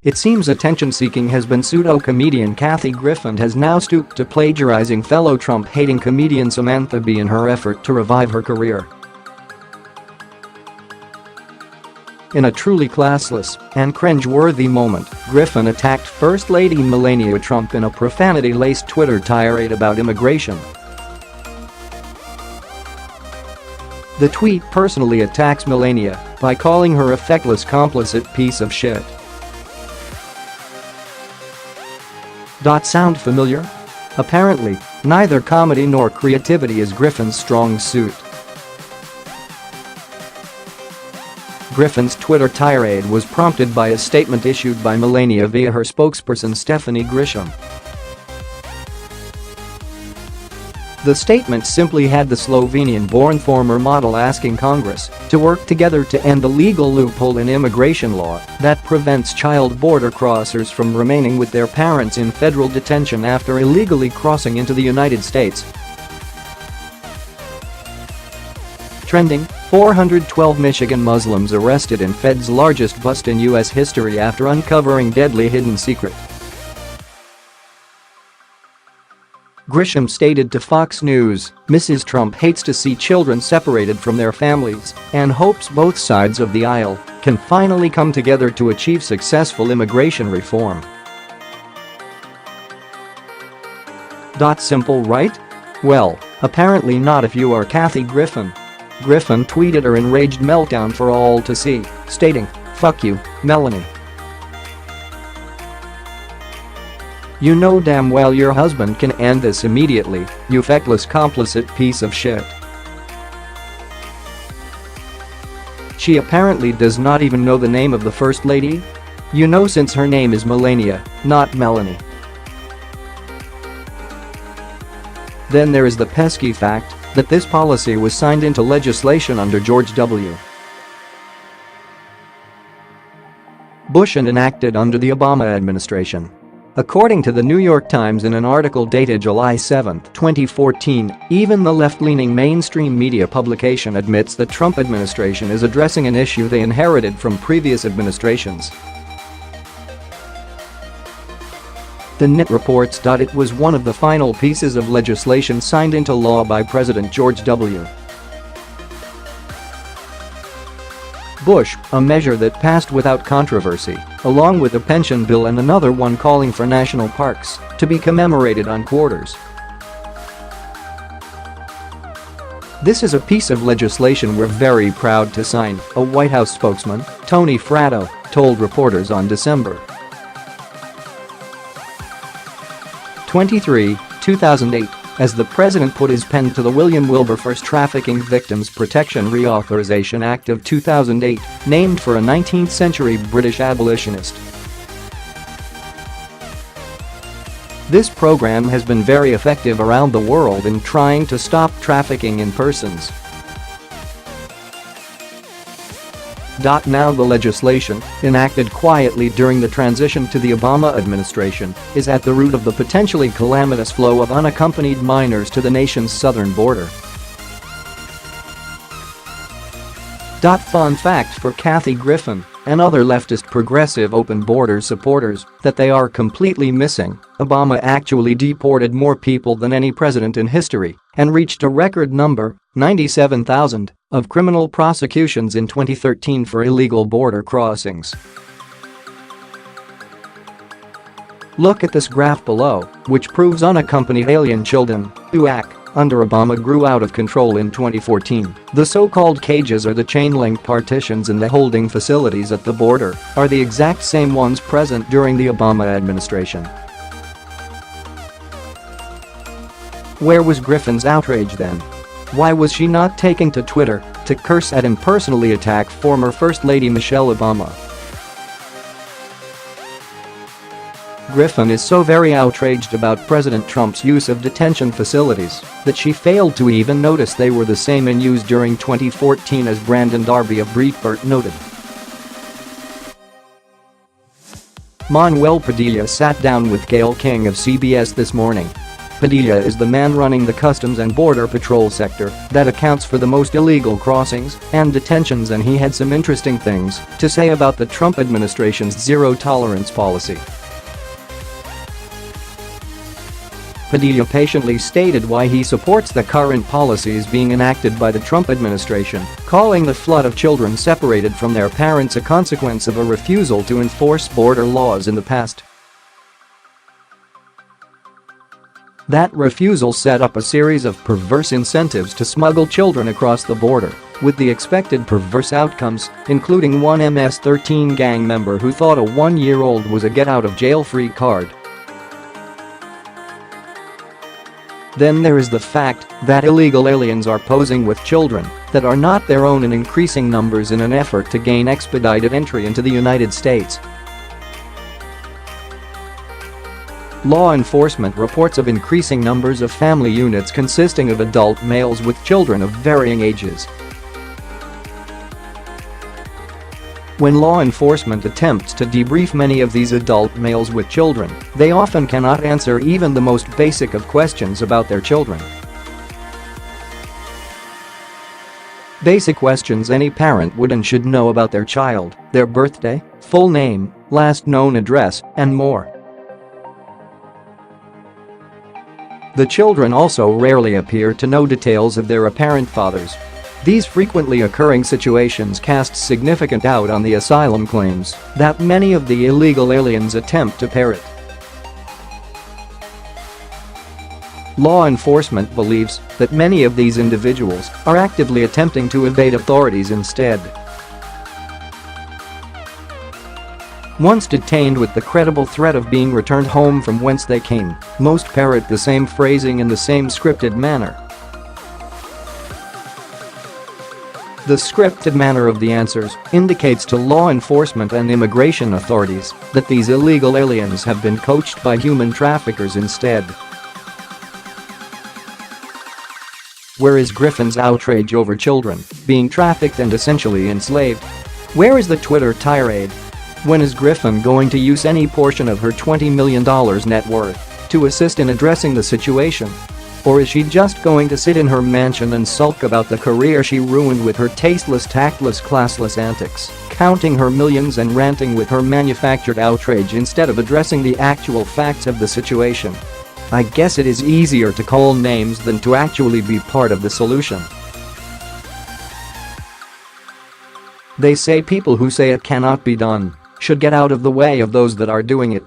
It seems attention-seeking has been pseudo-comedian Kathy Griffin has now stooped to plagiarizing fellow Trump-hating comedian Samantha Bee in her effort to revive her career. In a truly classless and cringe-worthy moment, Griffin attacked First Lady Melania Trump in a profanity-laced Twitter tirade about immigration. The tweet personally attacks Melania by calling her a feckless complicit piece of shit. Sound familiar? Apparently, neither comedy nor creativity is Griffin's strong suit. Griffin's Twitter tirade was prompted by a statement issued by Melania via her spokesperson Stephanie Grisham. The statement simply had the Slovenian-born former model asking Congress to work together to end the legal loophole in immigration law that prevents child border crossers from remaining with their parents in federal detention after illegally crossing into the United States. Trending: 412 Michigan Muslims arrested in Fed's largest bust in U.S. history after uncovering deadly hidden secret. Grisham stated to Fox News, Mrs. Trump hates to see children separated from their families and hopes both sides of the aisle can finally come together to achieve successful immigration reform. Simple, right? Well, apparently not if you are Kathy Griffin. Griffin tweeted her enraged meltdown for all to see, stating, "Fuck you, Melanie. You know damn well your husband can end this immediately, you feckless complicit piece of shit." She apparently does not even know the name of the First Lady? You know, since her name is Melania, not Melanie. Then there is the pesky fact that this policy was signed into legislation under George W. Bush and enacted under the Obama administration. According to the New York Times in an article dated July 7, 2014, even the left-leaning mainstream media publication admits the Trump administration is addressing an issue they inherited from previous administrations. The NIT reports it was one of the final pieces of legislation signed into law by President George W. Bush, a measure that passed without controversy, along with a pension bill and another one calling for national parks to be commemorated on quarters. This is a piece of legislation we're very proud to sign, a White House spokesman, Tony Fratto, told reporters on December 23, 2008, as the president put his pen to the William Wilberforce Trafficking Victims Protection Reauthorization Act of 2008, named for a 19th-century British abolitionist. This program has been very effective around the world in trying to stop trafficking in persons. Now the legislation, enacted quietly during the transition to the Obama administration, is at the root of the potentially calamitous flow of unaccompanied minors to the nation's southern border. Fun fact for Kathy Griffin and other leftist progressive open border supporters that they are completely missing: Obama actually deported more people than any president in history and reached a record number, 97,000, of criminal prosecutions in 2013 for illegal border crossings. Look at this graph below, which proves unaccompanied alien children, UAC, under Obama grew out of control in 2014. The so-called cages or the chain-link partitions in the holding facilities at the border are the exact same ones present during the Obama administration. Where was Griffin's outrage then? Why was she not taking to Twitter to curse at and personally attack former First Lady Michelle Obama? Griffin is so very outraged about President Trump's use of detention facilities that she failed to even notice they were the same in use during 2014, as Brandon Darby of Breitbart noted. Manuel Padilla sat down with Gayle King of CBS this morning. Padilla is the man running the Customs and Border Patrol sector that accounts for the most illegal crossings and detentions, and he had some interesting things to say about the Trump administration's zero-tolerance policy. Padilla patiently stated why he supports the current policies being enacted by the Trump administration, calling the flood of children separated from their parents a consequence of a refusal to enforce border laws in the past. That refusal set up a series of perverse incentives to smuggle children across the border, with the expected perverse outcomes, including one MS-13 gang member who thought a 1-year-old was a get-out-of-jail-free card. Then there is the fact that illegal aliens are posing with children that are not their own in increasing numbers in an effort to gain expedited entry into the United States. Law enforcement reports of increasing numbers of family units consisting of adult males with children of varying ages. When law enforcement attempts to debrief many of these adult males with children, they often cannot answer even the most basic of questions about their children. Basic questions any parent would and should know about their child, their birthday, full name, last known address, and more. The children also rarely appear to know details of their apparent fathers. These frequently occurring situations cast significant doubt on the asylum claims that many of the illegal aliens attempt to parrot. Law enforcement believes that many of these individuals are actively attempting to evade authorities instead. Once detained with the credible threat of being returned home from whence they came, most parrot the same phrasing in the same scripted manner. The scripted manner of the answers indicates to law enforcement and immigration authorities that these illegal aliens have been coached by human traffickers instead. Where is Griffin's outrage over children being trafficked and essentially enslaved? Where is the Twitter tirade? When is Griffin going to use any portion of her $20 million net worth to assist in addressing the situation? Or is she just going to sit in her mansion and sulk about the career she ruined with her tasteless, tactless, classless antics, counting her millions and ranting with her manufactured outrage instead of addressing the actual facts of the situation? I guess it is easier to call names than to actually be part of the solution. They say people who say it cannot be done should get out of the way of those that are doing it.